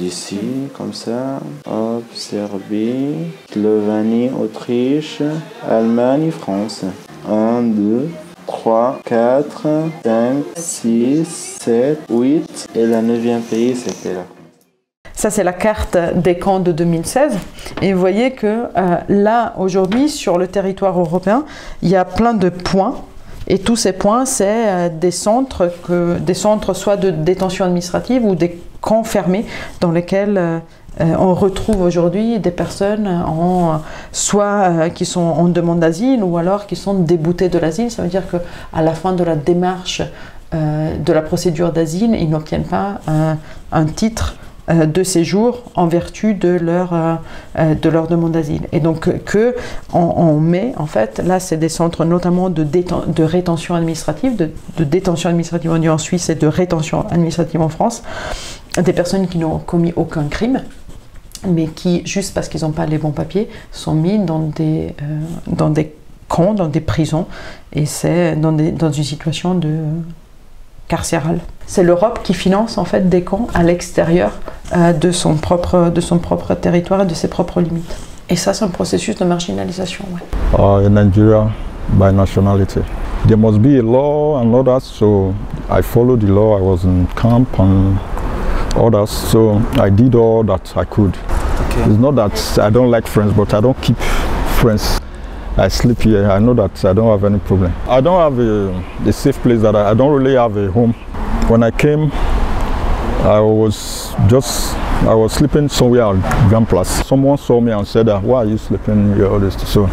ici, comme ça. Hop, Serbie, Slovénie, Autriche, Allemagne, France. 1, 2, 3, 4, 5, 6, 7, 8. Et le 9e pays, c'était là. Ça, c'est la carte des camps de 2016. Et vous voyez que là, aujourd'hui, sur le territoire européen, il y a plein de points. Et tous ces points, c'est des centres soit de détention administrative ou des camps fermés dans lesquels on retrouve aujourd'hui des personnes soit qui sont en demande d'asile ou alors qui sont déboutées de l'asile. Ça veut dire qu'à la fin de la démarche de la procédure d'asile, ils n'obtiennent pas un titre de séjour en vertu de leur demande d'asile. Et donc on met, en fait, là c'est des centres notamment de rétention administrative, de détention administrative en Suisse et de rétention administrative en France, des personnes qui n'ont commis aucun crime, mais qui, juste parce qu'ils n'ont pas les bons papiers, sont mis dans des camps, dans des prisons, et c'est dans une situation carcérale. C'est l'Europe qui finance en fait des camps à l'extérieur de son propre territoire et de ses propres limites. Et ça, c'est un processus de marginalisation. Ouais. In Nigeria, by nationality, there must be a law and others. So I followed the law. I was in camp and others. So I did all that I could. Okay. It's not that I don't like friends, but I don't keep friends. I sleep here. I know that I don't have any problem. I don't have a safe place. That I don't really have a home. When I came, I was sleeping somewhere at Grand Place. Someone saw me and said, "Why are you sleeping here?" All this. So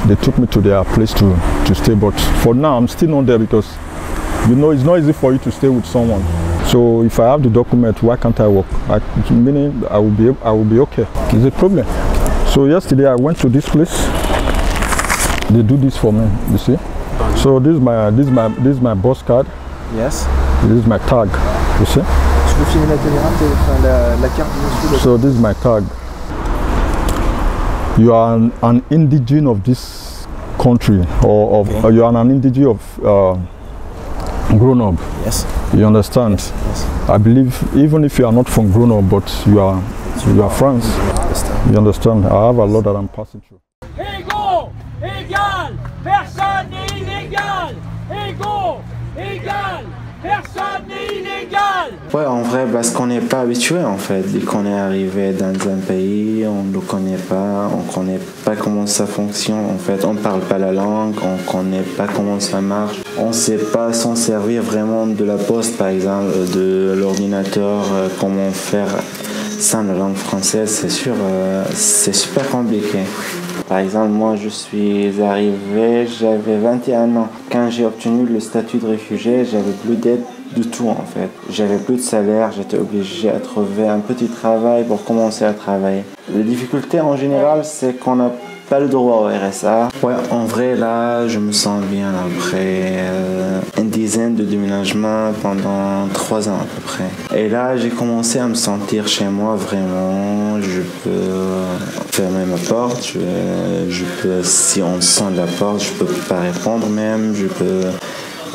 they took me to their place to stay. But for now, I'm still not there because you know it's not easy for you to stay with someone. So if I have the document, why can't I work? Meaning I will be okay. It's a problem. So yesterday I went to this place. They do this for me, you see. So this is my bus card. Yes. This is my tag, you see. Tu peux filmer la caméra, la carte du monsieur. So this is my tag. You are an indigene of this country, or you are an indigene of grown up. Yes. You understand? Yes. I believe even if you are not from grown up, but you are friends. You understand? I have a lot that I'm passing through. Égaux, égal, personne n'est illégal. Égaux, égal, personne n'est illégal. Ouais, en vrai, parce qu'on n'est pas habitué en fait. Dès qu'on est arrivé dans un pays, on ne le connaît pas, on ne connaît pas comment ça fonctionne en fait. On ne parle pas la langue, on ne connaît pas comment ça marche. On ne sait pas s'en servir vraiment de la poste par exemple, de l'ordinateur, comment faire sans la langue française, c'est sûr, c'est super compliqué. Par exemple, moi je suis arrivé, j'avais 21 ans. Quand j'ai obtenu le statut de réfugié, j'avais plus d'aide du tout en fait. J'avais plus de salaire, j'étais obligé à trouver un petit travail pour commencer à travailler. La difficulté en général, c'est qu'on n'a pas le droit au RSA. Ouais, en vrai là, je me sens bien après une dizaine de déménagements pendant 3 ans à peu près. Et là, j'ai commencé à me sentir chez moi vraiment. Je peux fermer ma porte, je peux, si on sonne la porte, je peux pas répondre même, je peux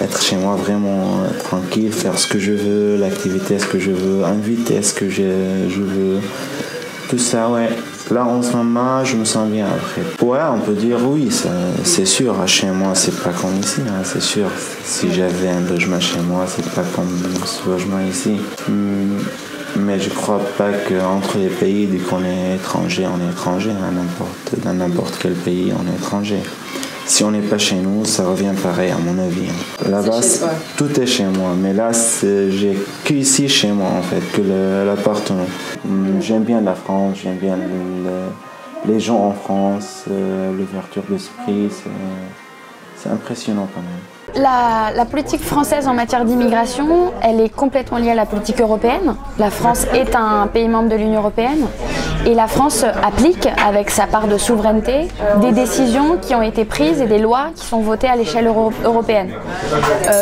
être chez moi vraiment tranquille, faire ce que je veux, l'activité ce que je veux, inviter ce que je veux, tout ça, ouais. Là, en ce moment, je me sens bien après. Ouais, on peut dire oui, c'est sûr. Chez moi, c'est pas comme ici, hein, c'est sûr. Si j'avais un logement chez moi, c'est pas comme ce logement ici. Mais je crois pas qu'entre les pays, dès qu'on est étranger, on est étranger. Dans n'importe quel pays, on est étranger. Si on n'est pas chez nous, ça revient pareil à mon avis. Là-bas, tout est chez moi. Mais là, j'ai qu'ici chez moi, en fait, que l'appartement. J'aime bien la France, j'aime bien les gens en France, l'ouverture d'esprit, c'est impressionnant quand même. La politique française en matière d'immigration, elle est complètement liée à la politique européenne. La France est un pays membre de l'Union européenne et la France applique, avec sa part de souveraineté, des décisions qui ont été prises et des lois qui sont votées à l'échelle européenne.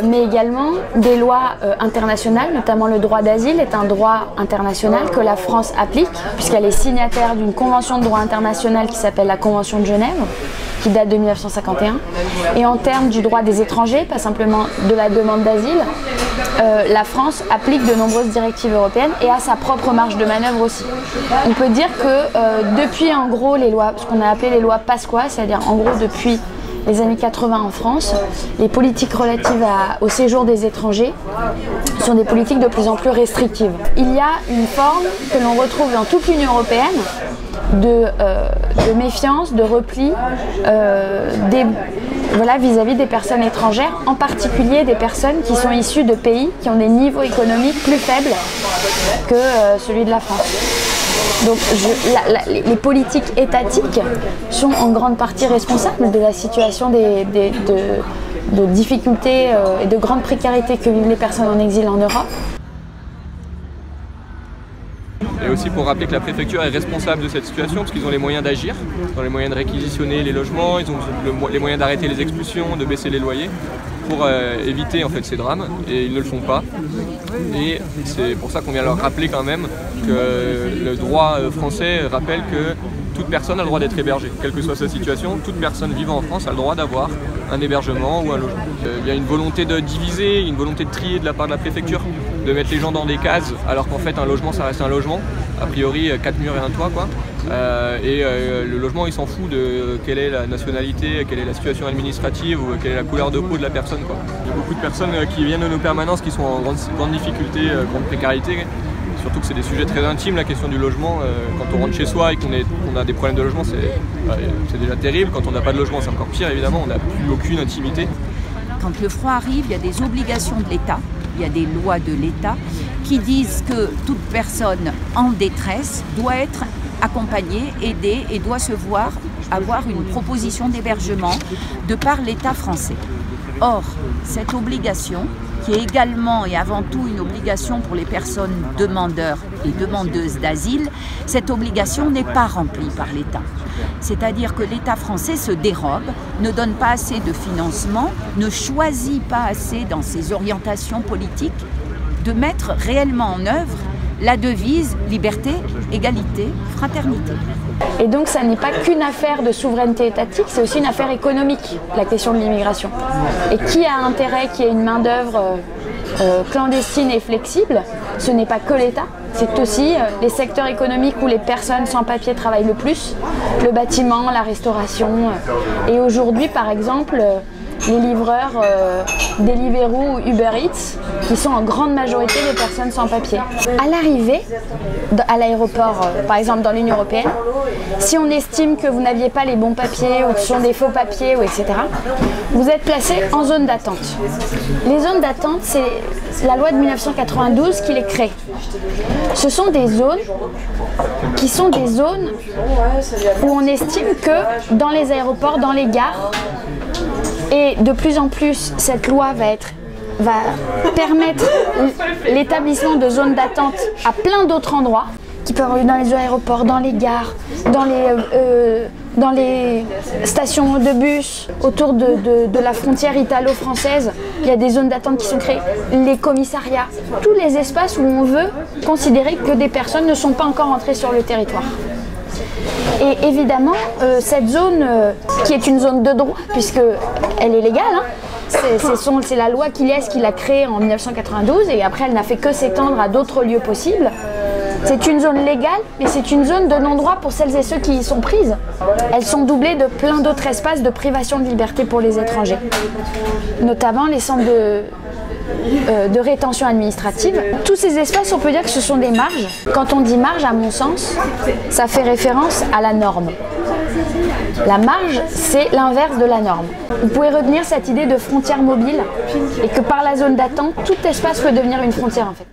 Mais également des lois internationales, notamment le droit d'asile est un droit international que la France applique puisqu'elle est signataire d'une convention de droit international qui s'appelle la Convention de Genève, qui date de 1951. Et en termes du droit des étrangers, pas simplement de la demande d'asile, la France applique de nombreuses directives européennes et a sa propre marge de manœuvre aussi. On peut dire que depuis en gros les lois, ce qu'on a appelé les lois Pasqua, c'est-à-dire en gros depuis les années 80 en France, les politiques relatives au séjour des étrangers sont des politiques de plus en plus restrictives. Il y a une forme que l'on retrouve dans toute l'Union européenne de méfiance, de repli vis-à-vis des personnes étrangères, en particulier des personnes qui sont issues de pays qui ont des niveaux économiques plus faibles que celui de la France. Donc les politiques étatiques sont en grande partie responsables de la situation de difficultés et de grande précarité que vivent les personnes en exil en Europe. Et aussi pour rappeler que la préfecture est responsable de cette situation parce qu'ils ont les moyens d'agir, ils ont les moyens de réquisitionner les logements, ils ont les moyens d'arrêter les expulsions, de baisser les loyers pour éviter en fait ces drames et ils ne le font pas. Et c'est pour ça qu'on vient leur rappeler quand même que le droit français rappelle que toute personne a le droit d'être hébergée, quelle que soit sa situation, toute personne vivant en France a le droit d'avoir un hébergement ou un logement. Il y a une volonté de diviser, une volonté de trier de la part de la préfecture, de mettre les gens dans des cases alors qu'en fait un logement ça reste un logement, a priori 4 murs et un toit quoi. Le logement il s'en fout de quelle est la nationalité, quelle est la situation administrative ou quelle est la couleur de peau de la personne quoi. Il y a beaucoup de personnes qui viennent de nos permanences qui sont en grande difficulté, grande précarité. Surtout que c'est des sujets très intimes, la question du logement. Quand on rentre chez soi et qu'on a des problèmes de logement, c'est déjà terrible. Quand on n'a pas de logement, c'est encore pire évidemment, on n'a plus aucune intimité. Quand le froid arrive, il y a des obligations de l'État, il y a des lois de l'État qui disent que toute personne en détresse doit être accompagnée, aidée et doit avoir une proposition d'hébergement de par l'État français. Or, cette obligation, qui est également et avant tout une obligation pour les personnes demandeurs et demandeuses d'asile, cette obligation n'est pas remplie par l'État. C'est-à-dire que l'État français se dérobe, ne donne pas assez de financement, ne choisit pas assez dans ses orientations politiques de mettre réellement en œuvre la devise liberté, égalité, fraternité. Et donc ça n'est pas qu'une affaire de souveraineté étatique, c'est aussi une affaire économique, la question de l'immigration. Et qui a intérêt qu'il y ait une main-d'œuvre clandestine et flexible? Ce n'est pas que l'État, c'est aussi les secteurs économiques où les personnes sans papier travaillent le plus, le bâtiment, la restauration. Et aujourd'hui, par exemple, les livreurs Deliveroo ou Uber Eats, qui sont en grande majorité des personnes sans papier. À l'arrivée, à l'aéroport, par exemple dans l'Union européenne, si on estime que vous n'aviez pas les bons papiers ou que ce sont des faux papiers, ou etc., vous êtes placé en zone d'attente. Les zones d'attente, c'est la loi de 1992 qui les crée. Ce sont des zones qui sont des zones où on estime que dans les aéroports, dans les gares, et de plus en plus, cette loi va permettre l'établissement de zones d'attente à plein d'autres endroits, qui peuvent être dans les aéroports, dans les gares, dans les stations de bus, autour de la frontière italo-française. Il y a des zones d'attente qui sont créées, les commissariats, tous les espaces où on veut considérer que des personnes ne sont pas encore entrées sur le territoire. Et évidemment, cette zone, qui est une zone de droit, puisqu'elle est légale, hein, c'est la loi qui l'a créée en 1992 et après elle n'a fait que s'étendre à d'autres lieux possibles. C'est une zone légale, mais c'est une zone de non-droit pour celles et ceux qui y sont prises. Elles sont doublées de plein d'autres espaces de privation de liberté pour les étrangers, notamment les centres de rétention administrative. Tous ces espaces, on peut dire que ce sont des marges. Quand on dit marge, à mon sens, ça fait référence à la norme. La marge, c'est l'inverse de la norme. Vous pouvez retenir cette idée de frontière mobile et que par la zone d'attente, tout espace peut devenir une frontière en fait.